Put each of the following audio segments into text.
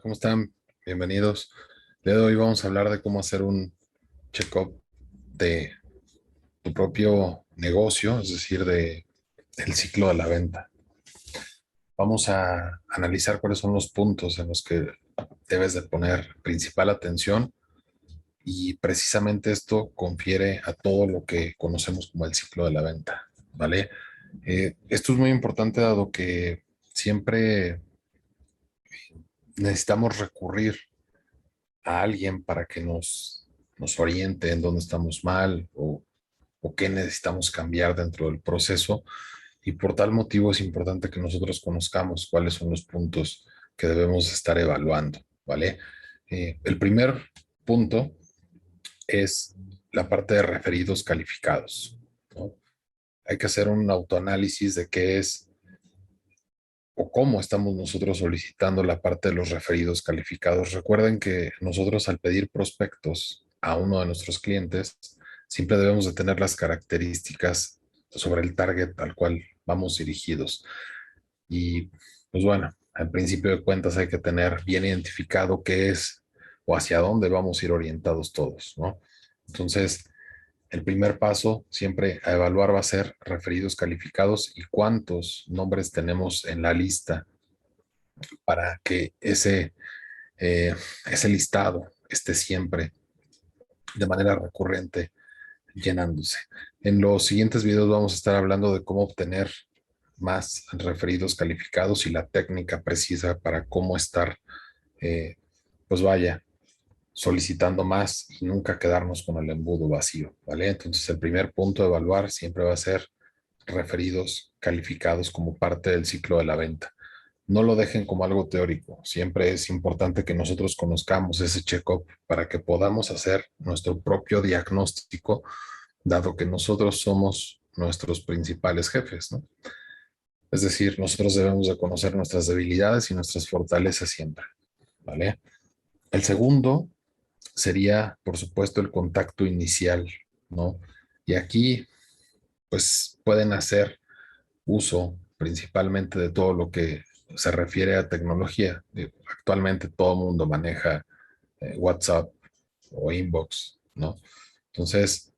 ¿Cómo están? Bienvenidos. El día de hoy vamos a hablar de cómo hacer un check-up de tu propio negocio, es decir, del ciclo de la venta. Vamos a analizar cuáles son los puntos en los que debes de poner principal atención y precisamente esto confiere a todo lo que conocemos como el ciclo de la venta, ¿vale? Esto es muy importante dado que siempre necesitamos recurrir a alguien para que nos oriente en dónde estamos mal o qué necesitamos cambiar dentro del proceso. Y por tal motivo es importante que nosotros conozcamos cuáles son los puntos que debemos estar evaluando, ¿vale? El primer punto es la parte de referidos calificados, ¿no? Hay que hacer un autoanálisis de qué es o cómo estamos nosotros solicitando la parte de los referidos calificados. Recuerden que nosotros al pedir prospectos a uno de nuestros clientes, siempre debemos de tener las características sobre el target al cual vamos dirigidos. Y pues bueno, al principio de cuentas hay que tener bien identificado qué es o hacia dónde vamos a ir orientados todos, ¿no? Entonces, el primer paso siempre a evaluar va a ser referidos calificados y cuántos nombres tenemos en la lista para que ese listado esté siempre de manera recurrente llenándose. En los siguientes videos vamos a estar hablando de cómo obtener más referidos calificados y la técnica precisa para cómo estar, eh, pues vaya, solicitando más y nunca quedarnos con el embudo vacío, ¿vale? Entonces el primer punto a evaluar siempre va a ser referidos calificados como parte del ciclo de la venta. No lo dejen como algo teórico. Siempre es importante que nosotros conozcamos ese check-up para que podamos hacer nuestro propio diagnóstico, dado que nosotros somos nuestros principales jefes, ¿no? Es decir, nosotros debemos de conocer nuestras debilidades y nuestras fortalezas siempre, ¿vale? El segundo sería, por supuesto, el contacto inicial, ¿no? Y aquí, pues, pueden hacer uso principalmente de todo lo que se refiere a tecnología. Actualmente todo el mundo maneja WhatsApp o inbox, ¿no? Entonces,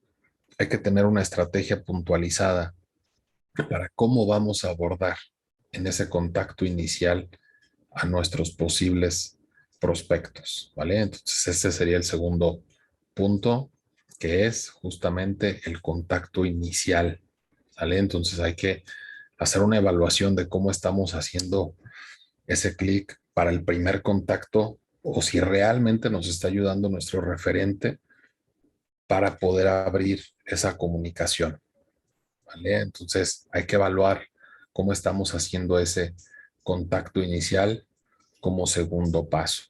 hay que tener una estrategia puntualizada para cómo vamos a abordar en ese contacto inicial a nuestros posibles prospectos, ¿vale? Entonces, este sería el segundo punto, que es justamente el contacto inicial, ¿vale? Entonces, hay que hacer una evaluación de cómo estamos haciendo ese clic para el primer contacto o si realmente nos está ayudando nuestro referente para poder abrir esa comunicación, ¿vale? Entonces hay que evaluar cómo estamos haciendo ese contacto inicial como segundo paso,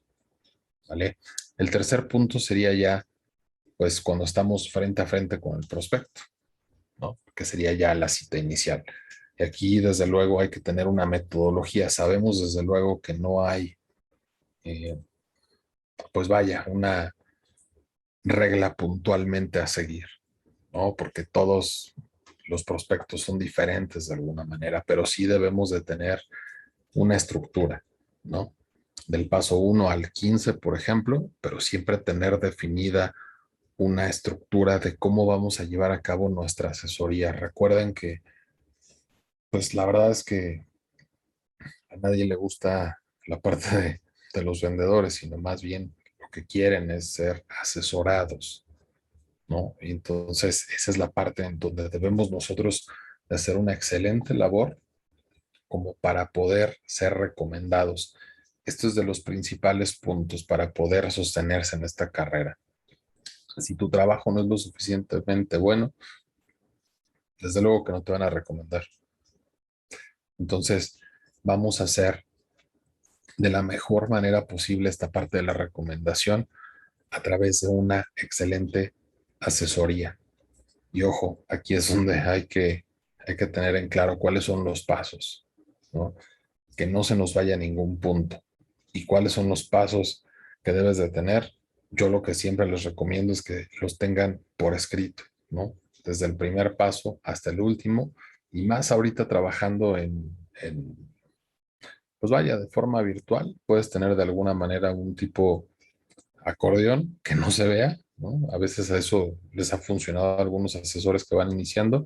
¿vale? El tercer punto sería ya, pues, cuando estamos frente a frente con el prospecto, ¿no? Que sería ya la cita inicial. Y aquí, desde luego, hay que tener una metodología. Sabemos, desde luego, que no hay, eh, pues vaya, una regla puntualmente a seguir, ¿no? Porque todos los prospectos son diferentes de alguna manera, pero sí debemos de tener una estructura, ¿no? Del paso 1 al 15, por ejemplo, pero siempre tener definida una estructura de cómo vamos a llevar a cabo nuestra asesoría. Recuerden que, pues la verdad es que a nadie le gusta la parte de los vendedores, sino más bien lo que quieren es ser asesorados, ¿no? Y entonces esa es la parte en donde debemos nosotros de hacer una excelente labor como para poder ser recomendados. Esto es de los principales puntos para poder sostenerse en esta carrera. Si tu trabajo no es lo suficientemente bueno, desde luego que no te van a recomendar. Entonces, vamos a hacer de la mejor manera posible esta parte de la recomendación a través de una excelente asesoría. Y ojo, aquí es donde hay que tener en claro cuáles son los pasos, ¿no? Que no se nos vaya a ningún punto. ¿Y cuáles son los pasos que debes de tener? Yo lo que siempre les recomiendo es que los tengan por escrito, ¿no? Desde el primer paso hasta el último, y más ahorita trabajando pues vaya, de forma virtual. Puedes tener de alguna manera un tipo acordeón que no se vea, ¿no? A veces a eso les ha funcionado a algunos asesores que van iniciando,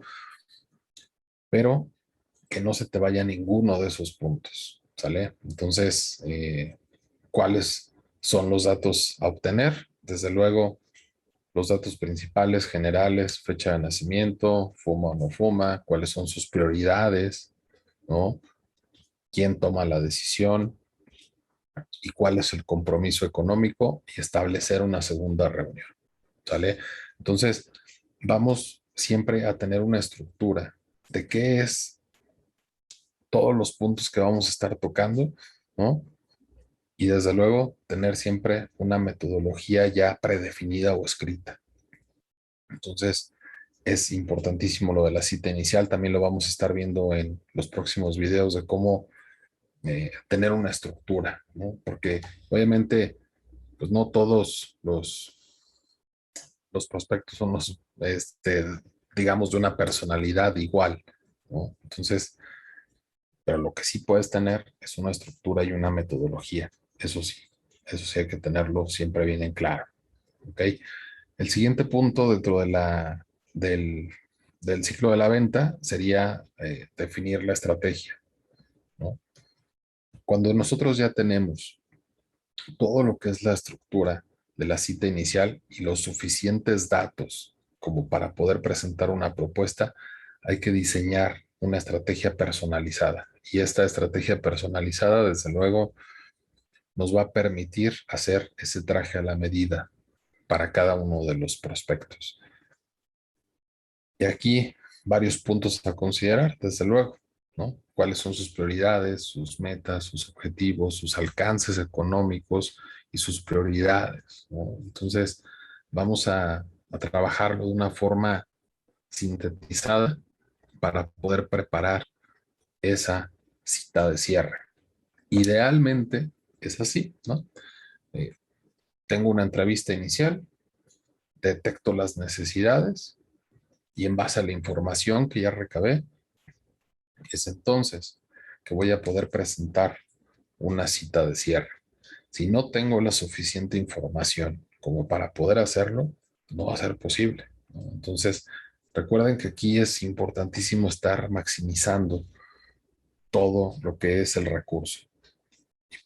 pero que no se te vaya ninguno de esos puntos, ¿sale? Entonces, ¿cuáles son los datos a obtener? Desde luego, los datos principales, generales, fecha de nacimiento, fuma o no fuma, cuáles son sus prioridades, ¿no? ¿Quién toma la decisión? Y cuál es el compromiso económico y establecer una segunda reunión, ¿sale? Entonces, vamos siempre a tener una estructura de qué es todos los puntos que vamos a estar tocando, ¿no? Y desde luego, tener siempre una metodología ya predefinida o escrita. Entonces, es importantísimo lo de la cita inicial. También lo vamos a estar viendo en los próximos videos de cómo tener una estructura, ¿no? Porque obviamente, pues no todos los prospectos son digamos, de una personalidad igual, ¿no? Entonces, pero lo que sí puedes tener es una estructura y una metodología. Eso sí hay que tenerlo siempre bien en claro, ¿ok? El siguiente punto dentro del, del ciclo de la venta sería definir la estrategia, ¿no? Cuando nosotros ya tenemos todo lo que es la estructura de la cita inicial y los suficientes datos como para poder presentar una propuesta, hay que diseñar una estrategia personalizada. Y esta estrategia personalizada, desde luego, nos va a permitir hacer ese traje a la medida para cada uno de los prospectos. Y aquí varios puntos a considerar, desde luego, ¿no? ¿Cuáles son sus prioridades, sus metas, sus objetivos, sus alcances económicos y sus prioridades, ¿no? Entonces, vamos a trabajarlo de una forma sintetizada para poder preparar esa cita de cierre. Idealmente es así, ¿no? Eh, Tengo una entrevista inicial, detecto las necesidades y en base a la información que ya recabé, es entonces que voy a poder presentar una cita de cierre. Si no tengo la suficiente información como para poder hacerlo, no va a ser posible, ¿no? Entonces, recuerden que aquí es importantísimo estar maximizando todo lo que es el recurso.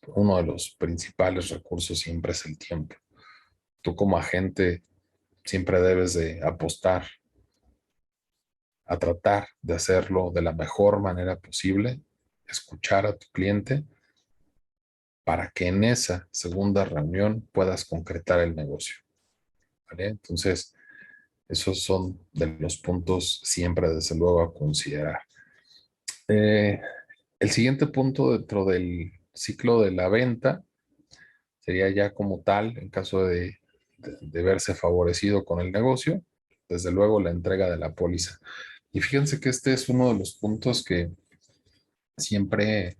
Uno de los principales recursos siempre es el tiempo. Tú como agente siempre debes de apostar a tratar de hacerlo de la mejor manera posible, escuchar a tu cliente para que en esa segunda reunión puedas concretar el negocio, ¿vale? Entonces, esos son de los puntos siempre, desde luego, a considerar. Eh, el siguiente punto dentro del ciclo de la venta sería ya como tal, en caso de verse favorecido con el negocio, desde luego la entrega de la póliza. Y fíjense que este es uno de los puntos que siempre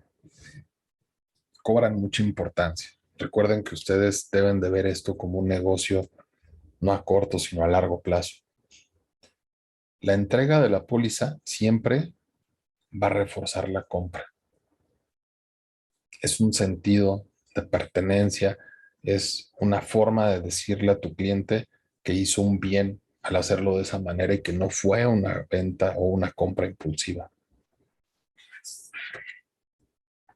cobran mucha importancia. Recuerden que ustedes deben de ver esto como un negocio no a corto, sino a largo plazo. La entrega de la póliza siempre va a reforzar la compra. Es un sentido de pertenencia, es una forma de decirle a tu cliente que hizo un bien al hacerlo de esa manera y que no fue una venta o una compra impulsiva.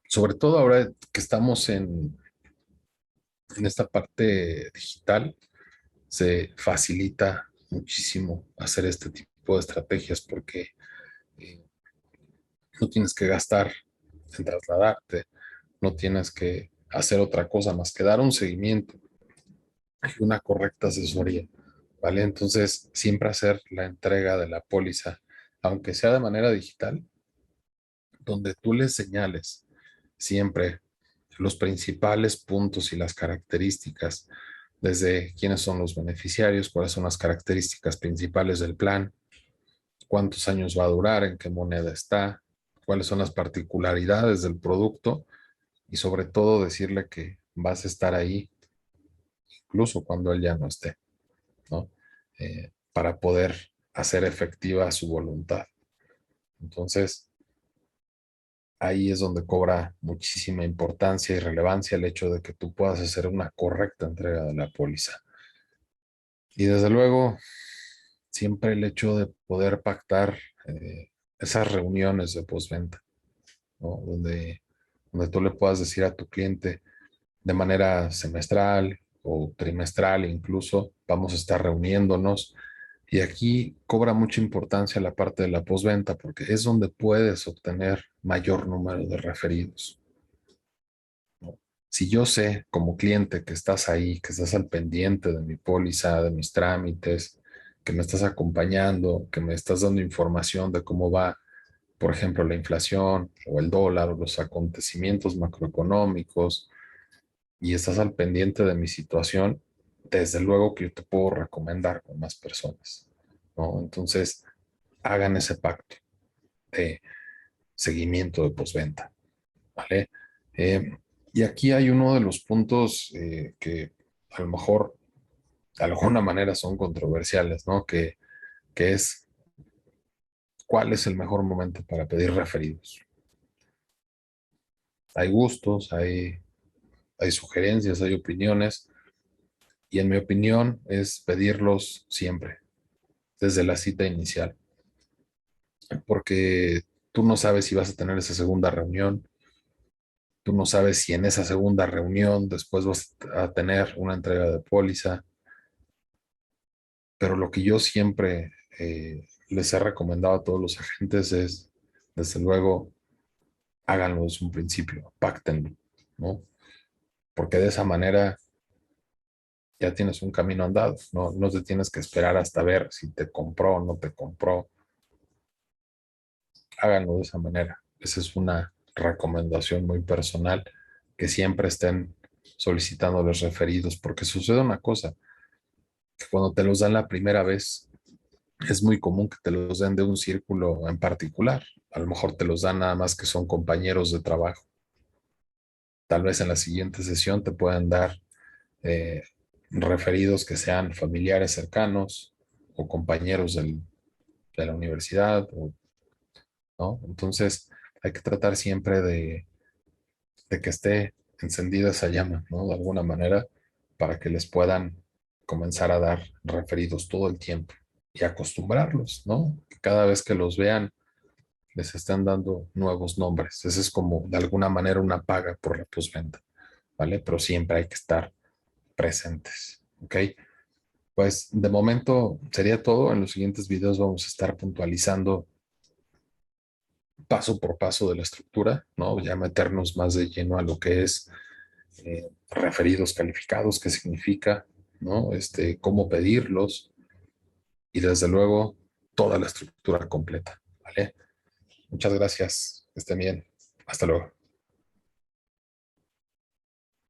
Sobre todo ahora que estamos en esta parte digital, se facilita muchísimo hacer este tipo de estrategias porque eh, no tienes que gastar en trasladarte, no tienes que hacer otra cosa más que dar un seguimiento y una correcta asesoría, ¿vale? Entonces, siempre hacer la entrega de la póliza, aunque sea de manera digital, donde tú les señales siempre los principales puntos y las características, desde quiénes son los beneficiarios, cuáles son las características principales del plan, cuántos años va a durar, en qué moneda está, cuáles son las particularidades del producto y sobre todo decirle que vas a estar ahí incluso cuando él ya no esté, ¿no? Para poder hacer efectiva su voluntad. Entonces, ahí es donde cobra muchísima importancia y relevancia el hecho de que tú puedas hacer una correcta entrega de la póliza. Y desde luego, siempre el hecho de poder pactar esas reuniones de postventa, ¿no? Donde tú le puedas decir a tu cliente de manera semestral o trimestral incluso, vamos a estar reuniéndonos. Y aquí cobra mucha importancia la parte de la postventa porque es donde puedes obtener mayor número de referidos, ¿no? Si yo sé como cliente que estás ahí, que estás al pendiente de mi póliza, de mis trámites, que me estás acompañando, que me estás dando información de cómo va, por ejemplo, la inflación o el dólar o los acontecimientos macroeconómicos, y estás al pendiente de mi situación, desde luego que yo te puedo recomendar con más personas, ¿no? Entonces, hagan ese pacto de seguimiento de postventa, ¿vale? Eh, y aquí hay uno de los puntos que a lo mejor de alguna manera son controversiales, ¿no? Que es cuál es el mejor momento para pedir referidos. Hay gustos, hay sugerencias, hay opiniones, y en mi opinión es pedirlos siempre, desde la cita inicial, porque tú no sabes si vas a tener esa segunda reunión, tú no sabes si en esa segunda reunión después vas a tener una entrega de póliza, pero lo que yo siempre les he recomendado a todos los agentes es, desde luego, háganlo desde un principio, páctenlo, ¿no? Porque de esa manera ya tienes un camino andado, ¿no? No te tienes que esperar hasta ver si te compró o no te compró. Háganlo de esa manera. Esa es una recomendación muy personal, que siempre estén solicitando los referidos, porque sucede una cosa, que cuando te los dan la primera vez, es muy común que te los den de un círculo en particular. A lo mejor te los dan nada más que son compañeros de trabajo. Tal vez en la siguiente sesión te puedan dar eh, referidos que sean familiares cercanos o compañeros de la universidad, ¿no? Entonces, hay que tratar siempre de que esté encendida esa llama, ¿no? De alguna manera, para que les puedan comenzar a dar referidos todo el tiempo y acostumbrarlos, ¿no? Que cada vez que los vean, les están dando nuevos nombres. Ese es como, de alguna manera, una paga por la postventa, ¿vale? Pero siempre hay que estar presentes, ¿ok? Pues de momento sería todo. En los siguientes videos vamos a estar puntualizando paso por paso de la estructura, ¿no? Ya meternos más de lleno a lo que es referidos calificados, qué significa, ¿no? Cómo pedirlos y desde luego toda la estructura completa, ¿vale? Muchas gracias, que estén bien. Hasta luego.